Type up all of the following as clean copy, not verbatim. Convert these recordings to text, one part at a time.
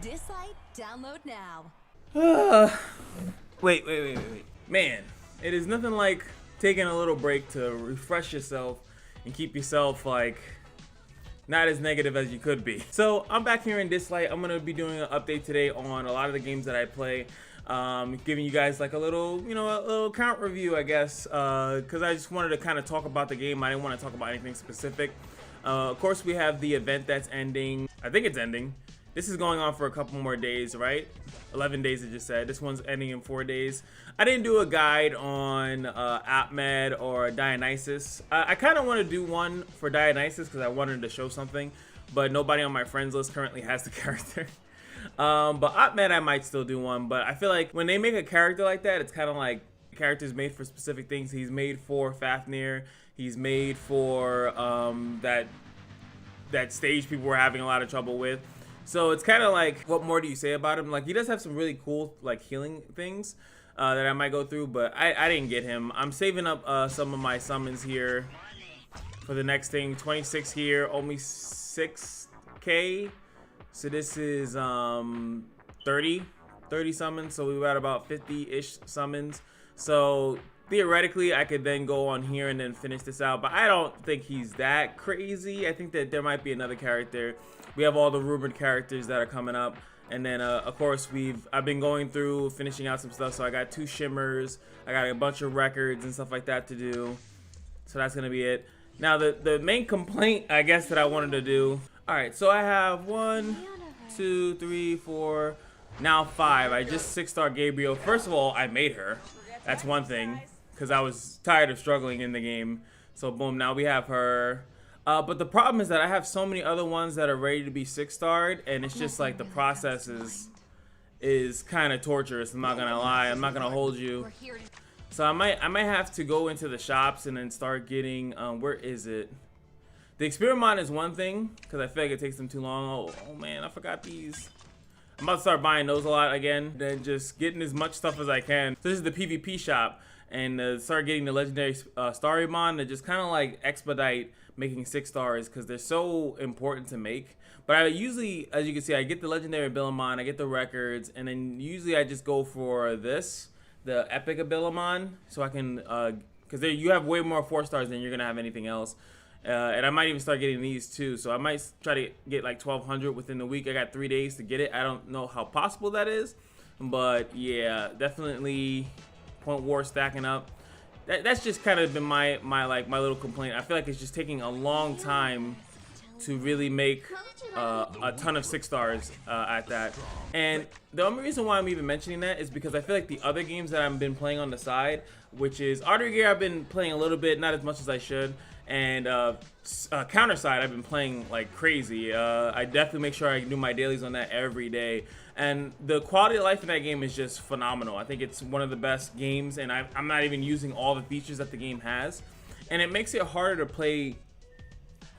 Dislyte, download now. Wait. Man, it is nothing like taking a little break to refresh yourself and keep yourself like not as negative as you could be. So I'm back here in Dislyte. I'm gonna be doing an update today on a lot of the games that I play. Giving you guys like a little, a little count review, I guess, because I just wanted to kind of talk about the game. I didn't want to talk about anything specific. Of course, we have the event that's ending. I think it's ending. This is going on for a couple more days, right? 11 days, it just said. This one's ending in 4 days. I didn't do a guide on AppMed or Dionysus. I kind of want to do one for Dionysus because I wanted to show something, but nobody on my friends list currently has the character. But AppMed, I might still do one, but I feel like when they make a character like that, it's kind of like the character's made for specific things. He's made for Fafnir. He's made for that stage people were having a lot of trouble with. So it's kind of like, what more do you say about him? Like, he does have some really cool like healing things that I might go through, but I didn't get him. I'm saving up some of my summons here for the next thing. 26 here, only 6k. So this is 30 summons. So we've got about 50-ish summons. So theoretically, I could then go on here and then finish this out, but I don't think he's that crazy. I think that there might be another character. We have all the rumored characters that are coming up, and then of course I've been going through finishing out some stuff. So I got 2 shimmers, I got a bunch of records and stuff like that to do. So that's gonna be it. Now the main complaint, I guess, that I wanted to do. All right, so I have 1, 2, 3, 4, now 5. I just 6-star Gabriel. First of all, I made her. That's one thing, because I was tired of struggling in the game. So boom, now we have her. But the problem is that I have so many other ones that are ready to be 6-starred, and it's just like the process is kind of torturous. I'm not gonna lie. I'm not gonna hold you. So I might have to go into the shops and then start getting where is it? The experiment is one thing, because I feel like it takes them too long. Oh man, I forgot these. I'm about to start buying those a lot again, then just getting as much stuff as I can. So this is the PvP shop, and start getting the legendary Starrymon to just kind of like expedite making 6 stars because they're so important to make. But I usually, as you can see, I get the legendary Abilimon, I get the records, and then usually I just go for this, the epic Abilimon, so I can, because you have way more 4 stars than you're gonna have anything else. And I might even start getting these too, so I might try to get like 1200 within the week. I got 3 days to get it. I don't know how possible that is, but yeah, definitely point war stacking up. That's just kind of been my little complaint. I feel like it's just taking a long time to really make a ton of 6 stars at that. And the only reason why I'm even mentioning that is because I feel like the other games that I've been playing on the side, which is Artery Gear, I've been playing a little bit, not as much as I should. And counter side, I've been playing like crazy. I definitely make sure I do my dailies on that every day. And the quality of life in that game is just phenomenal. I think it's one of the best games, and I'm not even using all the features that the game has. And it makes it harder to play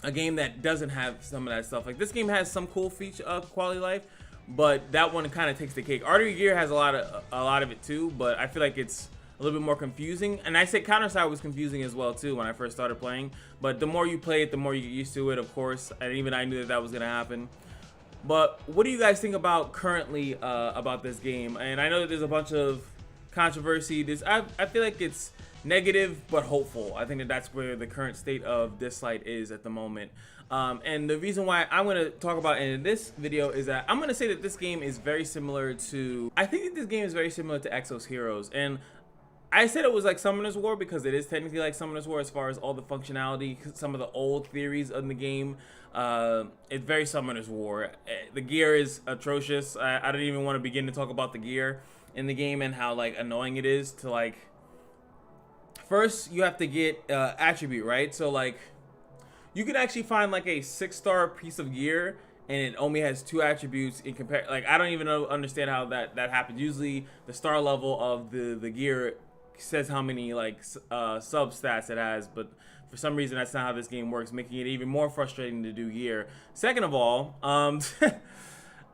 a game that doesn't have some of that stuff. Like this game has some cool feature of quality life, but that one kind of takes the cake. Artery Gear has a lot of it too, but I feel like it's a little bit more confusing. And I say counter side was confusing as well too when I first started playing, but the more you play it, the more you get used to it, of course. And even I knew that was gonna happen. But what do you guys think about currently about this game? And I know that there's a bunch of controversy. I feel like it's negative but hopeful. I think that's where the current state of Dislyte is at the moment. And the reason why I'm going to talk about in this video is that I'm going to say that this game is very similar to, I think that this game is very similar to Exos Heroes. And I said it was like Summoner's War because it is technically like Summoner's War as far as all the functionality, some of the old theories in the game. It's very Summoner's War. The gear is atrocious. I don't even want to begin to talk about the gear in the game and how like annoying it is to like. First, you have to get attribute, right? So like, you can actually find like a 6-star piece of gear and it only has 2 attributes in compare. Like I don't even understand how that happens. Usually, the star level of the gear says how many like sub stats it has, but for some reason that's not how this game works, making it even more frustrating to do gear. Second of all,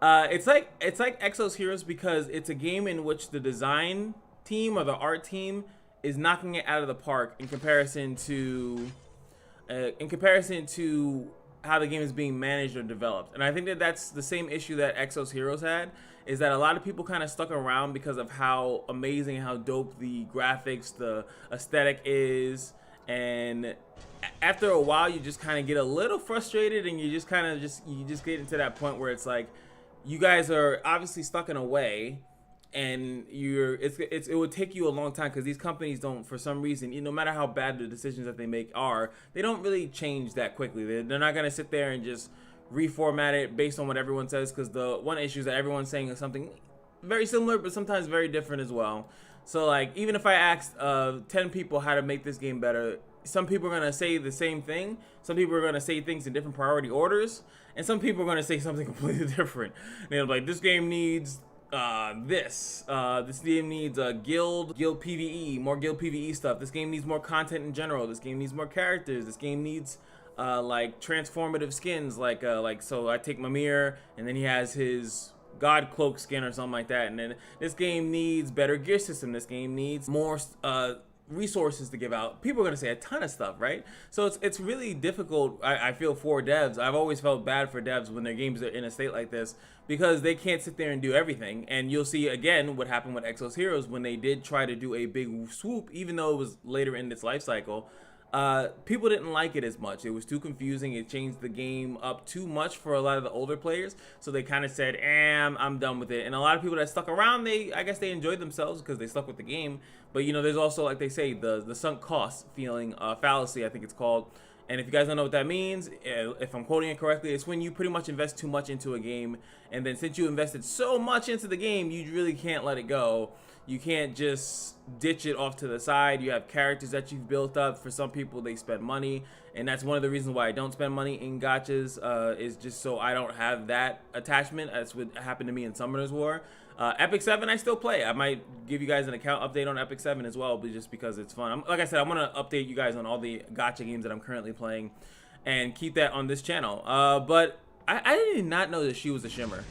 it's like Exos Heroes because it's a game in which the design team or the art team is knocking it out of the park in comparison to how the game is being managed or developed. And I think that that's the same issue that Exos Heroes had, is that a lot of people kind of stuck around because of how amazing, how dope the graphics, the aesthetic is. And after a while, you just kind of get a little frustrated, and you just kind of you just get into that point where it's like, you guys are obviously stuck in a way, and it would take you a long time, because these companies don't, for some reason, no matter how bad the decisions that they make are, they don't really change that quickly. They're not gonna sit there and just reformat it based on what everyone says, because the one issue is that everyone's saying something very similar, but sometimes very different as well. So like, even if I asked 10 people how to make this game better, some people are going to say the same thing. Some people are going to say things in different priority orders. And some people are going to say something completely different. They're like, this game needs this game needs guild PvE, more guild PvE stuff. This game needs more content in general. This game needs more characters. This game needs like transformative skins, like so I take Mimir, and then he has his God Cloak skin or something like that. And then this game needs better gear system. This game needs more resources to give out. People are going to say a ton of stuff, right? So it's really difficult, I feel, for devs. I've always felt bad for devs when their games are in a state like this, because they can't sit there and do everything. And you'll see again what happened with Exos Heroes when they did try to do a big swoop, even though it was later in its life cycle. People didn't like it as much. It was too confusing. It changed the game up too much for a lot of the older players. So they kind of said, I'm done with it. And a lot of people that stuck around, I guess they enjoyed themselves because they stuck with the game. But there's also, like they say, the sunk cost feeling, fallacy, I think it's called. And if you guys don't know what that means, if I'm quoting it correctly, it's when you pretty much invest too much into a game, and then since you invested so much into the game, you really can't let it go. You can't just ditch it off to the side. You have characters that you've built up. For some people, they spend money, and that's one of the reasons why I don't spend money in gachas, is just so I don't have that attachment. That's what happened to me in Summoner's War. Epic 7, I still play. I might give you guys an account update on Epic 7 as well, but just because it's fun. Like I said, I'm going to update you guys on all the gacha games that I'm currently playing and keep that on this channel. But I did not know that she was a shimmer.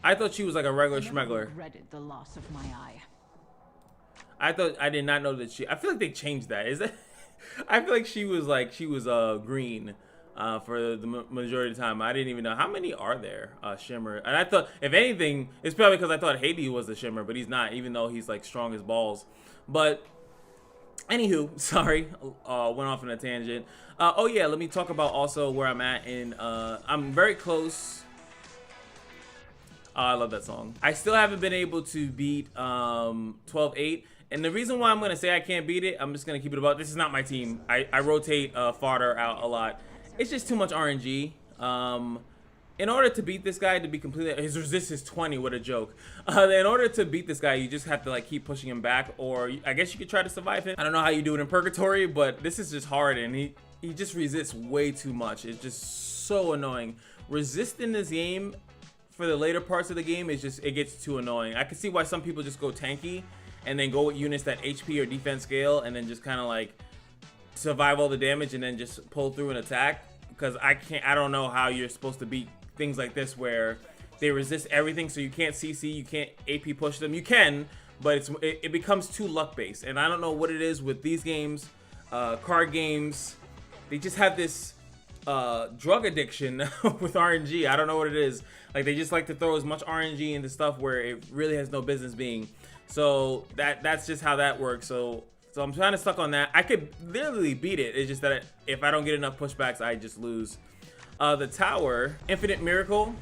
I thought she was like a regular schmeggler. The loss of my eye. I did not know that she. I feel like they changed that. Is that? I feel like she was green for the majority of the time. I didn't even know how many are there shimmer. And I thought, if anything, it's probably because I thought Hades was the shimmer, but he's not, even though he's like strong as balls. But anywho, sorry, went off on a tangent. Oh yeah, let me talk about also where I'm at in. I'm very close. I love that song. I still haven't been able to beat 12-8. And the reason why I'm going to say I can't beat it, I'm just going to keep it about, this is not my team. I rotate fodder out a lot. It's just too much RNG. In order to beat this guy, to be completely, his resist is 20, what a joke. In order to beat this guy, you just have to like keep pushing him back, or I guess you could try to survive him. I don't know how you do it in Purgatory, but this is just hard, and he just resists way too much. It's just so annoying. Resisting this game for the later parts of the game is just, it gets too annoying. I can see why some people just go tanky and then go with units that HP or defense scale, and then just kind of like survive all the damage and then just pull through an attack. Because I don't know how you're supposed to beat things like this where they resist everything, so you can't CC, you can't AP push them. You can, but it becomes too luck based, and I don't know what it is with these games, card games. They just have this drug addiction with RNG. I don't know what it is. Like, they just like to throw as much RNG into stuff where it really has no business being. So that's just how that works. So I'm trying to stuck on that. I could literally beat it. It's just that if I don't get enough pushbacks, I just lose. The tower, Infinite Miracle.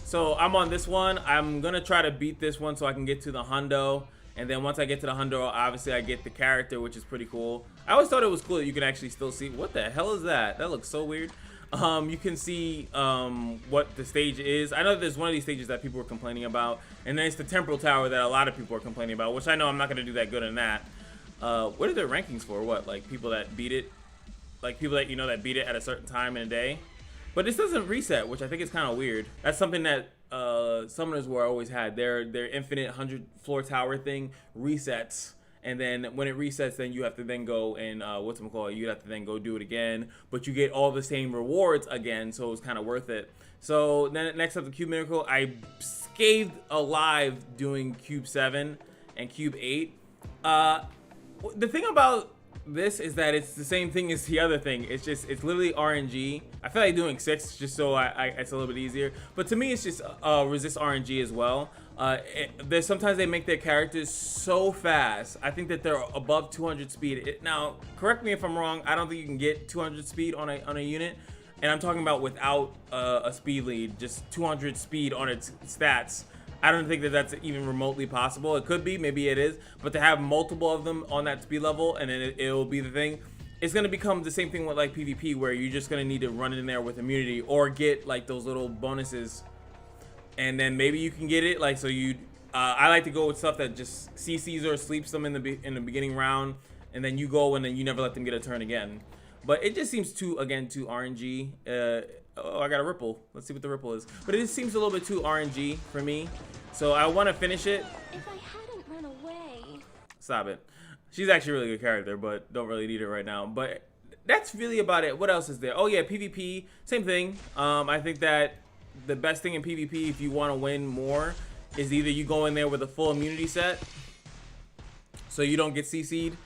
So I'm on this one. I'm gonna try to beat this one so I can get to the hundo. And then once I get to the hundo, obviously I get the character, which is pretty cool. I always thought it was cool that you can actually still see. What the hell is that? That looks so weird. You can see what the stage is. I know there's one of these stages that people were complaining about, and then it's the temporal tower that a lot of people are complaining about, which I know I'm not gonna do that good in that. What are their rankings for? What, like people that beat it, like people that that beat it at a certain time in a day? But this doesn't reset, which I think is kind of weird. That's something that Summoners War always had. Their infinite 100 floor tower thing resets, and then when it resets, then you have to then go and you have to then go do it again, but you get all the same rewards again, so it's kind of worth it. So then next up, the Cube Miracle. I scathed alive doing Cube 7 and Cube 8. The thing about this is that it's the same thing as the other thing. It's literally RNG. I feel like doing 6 just so it's a little bit easier. But to me, it's just resist RNG as well. There's sometimes they make their characters so fast. I think that they're above 200 speed. Now, correct me if I'm wrong. I don't think you can get 200 speed on a unit. And I'm talking about without a speed lead, just 200 speed on its stats. I don't think that that's even remotely possible. It could be, maybe it is, but to have multiple of them on that speed level and then it'll be the thing, it's gonna become the same thing with like PvP, where you're just gonna need to run in there with immunity or get like those little bonuses, and then maybe you can get it. Like, so you, I like to go with stuff that just CCs or sleeps them in the beginning round, and then you go and then you never let them get a turn again. But it just seems too RNG. Oh, I got a ripple. Let's see what the ripple is. But it just seems a little bit too RNG for me. So I want to finish it. If I hadn't run away. Stop it. She's actually a really good character, but don't really need her right now. But that's really about it. What else is there? Oh yeah, PvP. Same thing. I think that the best thing in PvP, if you want to win more, is either you go in there with a full immunity set, so you don't get CC'd.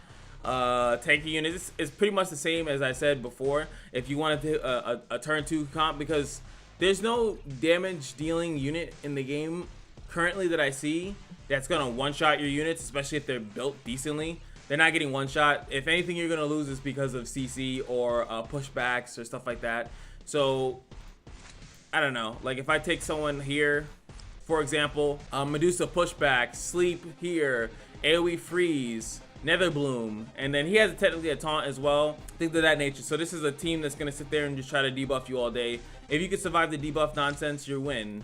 Tanky units is pretty much the same as I said before. If you wanted to a turn 2 comp, because there's no damage dealing unit in the game currently that I see that's gonna one-shot your units, especially if they're built decently. They're not getting one-shot. If anything, you're gonna lose is because of CC or pushbacks or stuff like that. So I don't know, like if I take someone here, for example, Medusa pushback, sleep here, AoE freeze, Nether Bloom, and then he has technically a taunt as well, things of that nature. So this is a team that's gonna sit there and just try to debuff you all day. If you can survive the debuff nonsense, you win.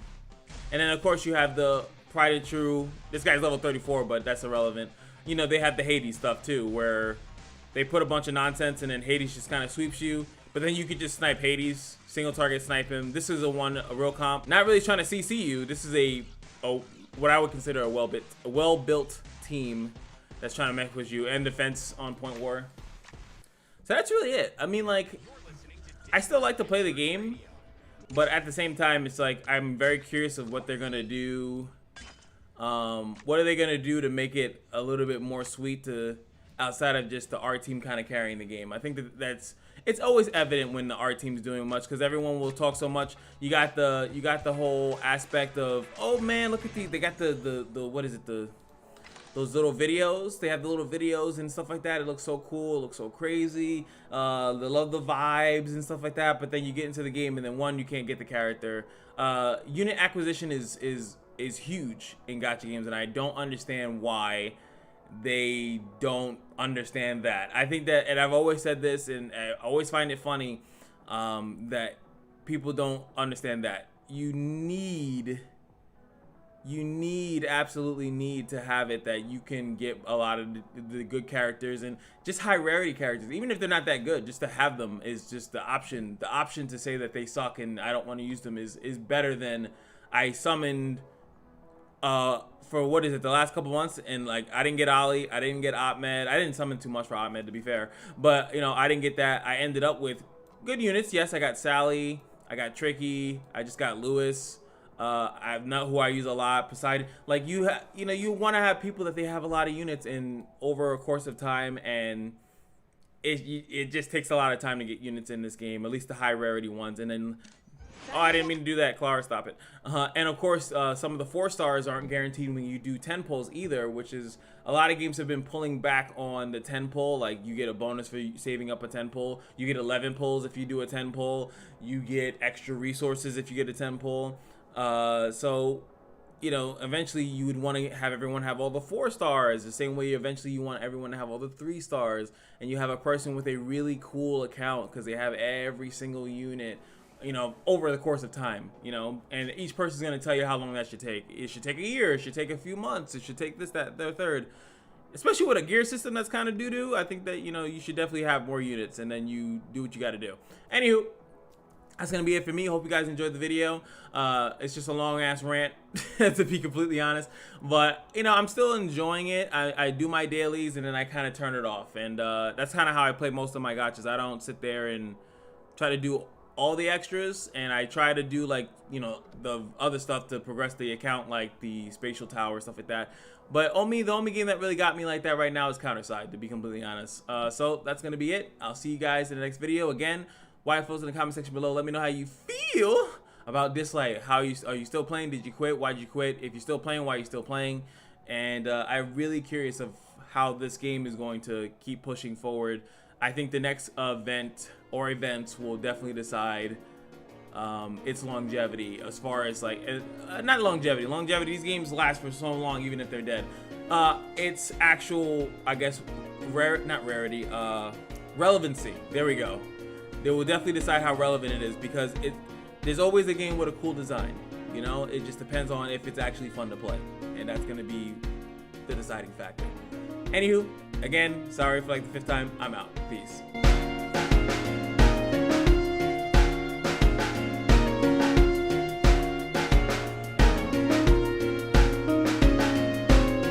And then of course you have the Pride and True. This guy's level 34, but that's irrelevant. You know, they have the Hades stuff too, where they put a bunch of nonsense and then Hades just kind of sweeps you. But then you could just snipe Hades, single target snipe him. This is a real comp. Not really trying to CC you. This is a what I would consider a well-built team that's trying to mess with you, and defense on point war. So that's really it. I mean, like, I still like to play the game, but at the same time, it's like I'm very curious of what they're gonna do. What are they gonna do to make it a little bit more sweet to outside of just the R team kind of carrying the game? I think that's it's always evident when the R team's doing much, because everyone will talk so much. You got the whole aspect of, oh man, look at they got the what is it, those little videos. They have the little videos and stuff like that. It looks so cool. It looks so crazy. They love the vibes and stuff like that. But then you get into the game and then you can't get the character. Unit acquisition is huge in gacha games, and I don't understand why they don't understand that. I think that, and I've always said this, and I always find it funny that people don't understand that. You absolutely need to have it that you can get a lot of the good characters and just high rarity characters, even if they're not that good. Just to have them is just the option. The option to say that they suck and I don't want to use them is better than I summoned for what is it, the last couple months, and like I didn't get Ali, I didn't get Ahmed. I didn't summon too much for Ahmed, to be fair, but you know, I didn't get that. I ended up with good units. Yes, I got Sally, I got Tricky, I just got Lewis. I'm not who I use a lot. Poseidon, like you know, you want to have people that they have a lot of units in over a course of time, and it just takes a lot of time to get units in this game, at least the high rarity ones. And then, oh, I didn't mean to do that, Clara, stop it. And of course, some of the 4 stars aren't guaranteed when you do 10 pulls either, which is a lot of games have been pulling back on the 10 pull. Like you get a bonus for saving up a 10 pull. You get 11 pulls if you do a 10 pull. You get extra resources if you get a 10 pull. So, you know, eventually you would want to have everyone have all the 4 stars, the same way eventually you want everyone to have all the 3 stars, and you have a person with a really cool account because they have every single unit, you know, over the course of time, you know, and each person's going to tell you how long that should take. It should take a year, it should take a few months, it should take this, that, the third. Especially with a gear system that's kind of doo-doo, I think that, you know, you should definitely have more units, and then you do what you got to do. Anywho, that's gonna be it for me. Hope you guys enjoyed the video. It's just a long ass rant to be completely honest, but you know, I'm still enjoying it. I do my dailies and then I kind of turn it off, and that's kind of how I play most of my gachas. I don't sit there and try to do all the extras, and I try to do like, you know, the other stuff to progress the account, like the spatial tower, stuff like that. But the only game that really got me like that right now is Counterside, to be completely honest. So that's gonna be it. I'll see you guys in the next video. Again, YFOs in the comment section below. Let me know how you feel about Dislyte. Are you still playing? Did you quit? Why'd you quit? If you're still playing, why are you still playing? And I'm really curious of how this game is going to keep pushing forward. I think the next event or events will definitely decide its longevity, as far as like not longevity. These games last for so long, even if they're dead. Its actual, I guess, relevancy. There we go. They will definitely decide how relevant it is, because there's always a game with a cool design. You know, it just depends on if it's actually fun to play, and that's gonna be the deciding factor. Anywho, again, sorry for like the 5th time. I'm out. Peace.